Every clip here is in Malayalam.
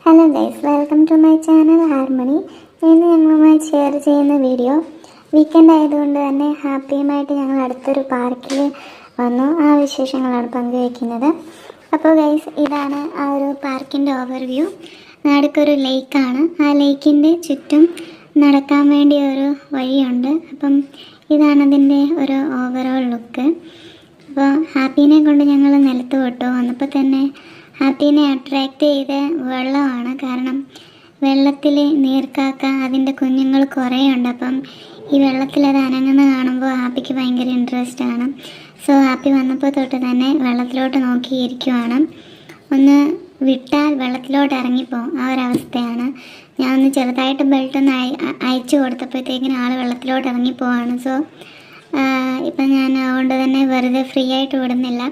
Hello guys, welcome to my channel Harmony. ഇന്ന് ഞങ്ങളുമായി ഷെയർ ചെയ്യുന്ന വീഡിയോ വീക്കെൻഡ് ആയതുകൊണ്ട് തന്നെ ഹാപ്പിയുമായിട്ട് ഞങ്ങൾ അടുത്തൊരു പാർക്കിൽ വന്നു. ആ വിശേഷങ്ങളാണ് പങ്കുവയ്ക്കുന്നത്. അപ്പോൾ ഗൈസ്, ഇതാണ് ആ ഒരു പാർക്കിൻ്റെ ഓവർവ്യൂ. നടുക്കൊരു ലേക്കാണ്. ആ ലേക്കിൻ്റെ ചുറ്റും നടക്കാൻ വേണ്ടി ഒരു വഴിയുണ്ട്. അപ്പം ഇതാണ് അതിൻ്റെ ഒരു ഓവറോൾ ലുക്ക്. അപ്പോൾ ഹാപ്പീനെ കൊണ്ട് ഞങ്ങൾ നിലത്ത് വിട്ടു. വന്നപ്പോൾ തന്നെ ഹാപ്പീനെ അട്രാക്റ്റ് ചെയ്ത വെള്ളമാണ്. കാരണം വെള്ളത്തിൽ നീർക്കാക്ക അതിൻ്റെ കുഞ്ഞുങ്ങൾ കുറേ ഉണ്ട്. അപ്പം ഈ വെള്ളത്തിൽ അത് അനങ്ങുന്ന കാണുമ്പോൾ ഹാപ്പിക്ക് ഭയങ്കര ഇൻട്രസ്റ്റ് ആണ്. സോ ഹാപ്പി വന്നപ്പോൾ തൊട്ട് തന്നെ വെള്ളത്തിലോട്ട് നോക്കിയിരിക്കുവാണ്. ഒന്ന് വിട്ടാൽ വെള്ളത്തിലോട്ട് ഇറങ്ങിപ്പോവും, ആ ഒരവസ്ഥയാണ്. ഞാൻ ഒന്ന് ചെറുതായിട്ട് ബെൽറ്റൊന്ന് അയച്ചു കൊടുത്തപ്പോഴത്തേക്കിനും ആൾ വെള്ളത്തിലോട്ട് ഇറങ്ങിപ്പോവാണ്. സോ ഇപ്പം ഞാൻ അതുകൊണ്ട് തന്നെ വെറുതെ ഫ്രീ ആയിട്ട് വിടുന്നില്ല.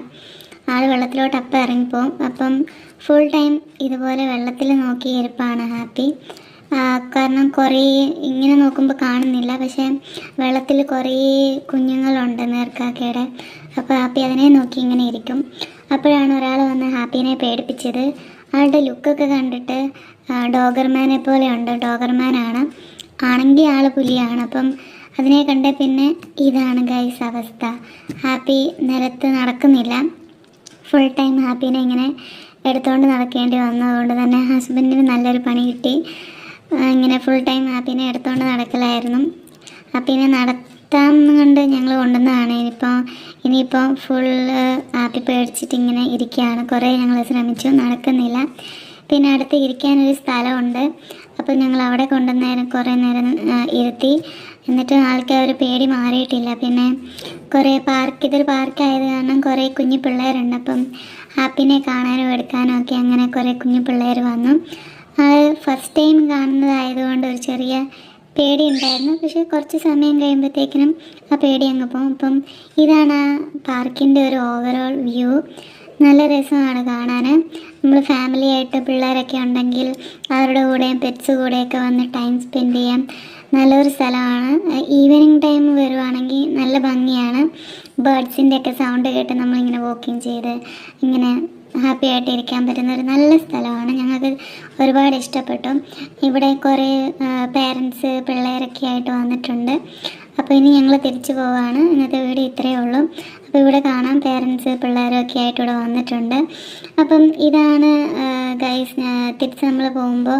ആൾ വെള്ളത്തിലോട്ട് അപ്പം ഇറങ്ങിപ്പോവും. അപ്പം ഫുൾ ടൈം ഇതുപോലെ വെള്ളത്തിൽ നോക്കിയിരിപ്പാണ് ഹാപ്പി. കാരണം കുറേ ഇങ്ങനെ നോക്കുമ്പോൾ കാണുന്നില്ല, പക്ഷേ വെള്ളത്തിൽ കുറേ കുഞ്ഞുങ്ങളുണ്ട് നീർക്കാക്കയുടെ. അപ്പോൾ ഹാപ്പി അതിനെ നോക്കി ഇങ്ങനെ ഇരിക്കും. അപ്പോഴാണ് ഒരാൾ വന്ന് ഹാപ്പീനെ പേടിപ്പിച്ചത്. ആളുടെ ലുക്കൊക്കെ കണ്ടിട്ട് ഡോഗർമാനെ പോലെ ഉണ്ട്. ഡോഗർമാനാണ്, ആണെങ്കിൽ ആൾ പുലിയാണ്. അപ്പം അതിനെ കണ്ട പിന്നെ ഇതാണ് ഗൈസ് അവസ്ഥ. ഹാപ്പി നിലത്ത് നടക്കുന്നില്ല. ഫുൾ ടൈം ഹാപ്പീനെ ഇങ്ങനെ എടുത്തുകൊണ്ട് നടക്കേണ്ടി വന്നു. അതുകൊണ്ട് തന്നെ ഹസ്ബൻഡിന് നല്ലൊരു പണി കിട്ടി. ഇങ്ങനെ ഫുൾ ടൈം ഹാപ്പീനെ എടുത്തുകൊണ്ട് നടക്കലായിരുന്നു. ഹാപ്പീനെ നടത്താൻ കൊണ്ട് ഞങ്ങൾ കൊണ്ടുവന്നതാണ്. ഇനിയിപ്പോൾ ഫുള്ള് ഹാപ്പി പേടിച്ചിട്ട് ഇങ്ങനെ ഇരിക്കുകയാണ്. കുറേ ഞങ്ങൾ ശ്രമിച്ചു, നടക്കുന്നില്ല. പിന്നെ അടുത്ത് ഇരിക്കാനൊരു സ്ഥലമുണ്ട്. അപ്പോൾ ഞങ്ങൾ അവിടെ കൊണ്ടുവന്നേരം കുറേ നേരം ഇരുത്തി. എന്നിട്ട് ആൾക്ക് ഒരു പേടി മാറിയിട്ടില്ല. പിന്നെ കുറേ ഇതൊരു പാർക്കായത് കാരണം കുറേ കുഞ്ഞു പിള്ളേരുണ്ട്. അപ്പം ഹാപ്പിനെ കാണാനും എടുക്കാനും ഒക്കെ അങ്ങനെ കുറേ കുഞ്ഞു പിള്ളേർ വന്നു. ഫസ്റ്റ് ടൈം കാണുന്നതായതുകൊണ്ട് ഒരു ചെറിയ പേടി ഉണ്ടായിരുന്നു. പക്ഷേ കുറച്ച് സമയം കഴിയുമ്പോഴത്തേക്കിനും ആ പേടി അങ്ങ് പോകും. അപ്പം ഇതാണ് ആ പാർക്കിൻ്റെ ഒരു ഓവറോൾ വ്യൂ. നല്ല രസമാണ് കാണാൻ. നമ്മൾ ഫാമിലിയായിട്ട് പിള്ളേരൊക്കെ ഉണ്ടെങ്കിൽ അവരുടെ കൂടെയും പെറ്റ്സ് കൂടെയൊക്കെ വന്ന് ടൈം സ്പെൻഡ് ചെയ്യാം. നല്ലൊരു സ്ഥലമാണ്. ഈവനിങ് ടൈം വരുവാണെങ്കിൽ നല്ല ഭംഗിയാണ്. ബേർഡ്സിൻ്റെ ഒക്കെ സൗണ്ട് കേട്ട് നമ്മളിങ്ങനെ വാക്കിങ് ചെയ്ത് ഇങ്ങനെ ഹാപ്പി ആയിട്ട് ഇരിക്കാൻ പറ്റുന്ന ഒരു നല്ല സ്ഥലമാണ്. ഞങ്ങൾക്ക് ഒരുപാട് ഇഷ്ടപ്പെട്ടു. ഇവിടെ കുറേ പേരൻസ് പിള്ളേരൊക്കെ ആയിട്ട് വന്നിട്ടുണ്ട്. അപ്പോൾ ഇനി ഞങ്ങൾ തിരിച്ചു പോവുകയാണ്. ഇന്നത്തെ വീഡിയോ ഇത്രയേ ഉള്ളൂ. അപ്പോൾ ഇവിടെ കാണാം പേരൻസ് പിള്ളേരൊക്കെ ആയിട്ട് ഇവിടെ വന്നിട്ടുണ്ട്. അപ്പം ഇതാണ് ഗൈസ്. തിരിച്ച് നമ്മൾ പോകുമ്പോൾ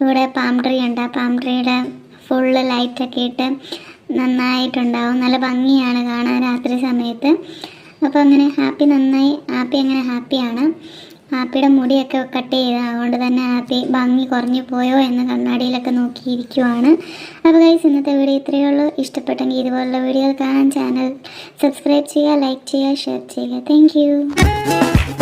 ഇവിടെ പാം ട്രീ ഉണ്ട്. ആ പാം ട്രീയുടെ ഫുള്ള് ലൈറ്റൊക്കെ ഇട്ട് നന്നായിട്ടുണ്ടാവും. നല്ല ഭംഗിയാണ് കാണാൻ രാത്രി സമയത്ത്. അപ്പോൾ അങ്ങനെ ഹാപ്പി അങ്ങനെ ഹാപ്പിയാണ്. ഹാപ്പിയുടെ മുടിയൊക്കെ കട്ട് ചെയ്ത്, അതുകൊണ്ട് തന്നെ ഹാപ്പി ഭംഗി കുറഞ്ഞു പോയോ എന്ന് കണ്ണാടിയിലൊക്കെ നോക്കിയിരിക്കുവാണ്. അപ്പോൾ ഗൈസ്, ഇന്നത്തെ വീഡിയോ ഇത്രയേ ഉള്ളൂ. ഇഷ്ടപ്പെട്ടെങ്കിൽ ഇതുപോലുള്ള വീഡിയോകൾ കാണാൻ ചാനൽ സബ്സ്ക്രൈബ് ചെയ്യുക, ലൈക്ക് ചെയ്യുക, ഷെയർ ചെയ്യുക. Thank you.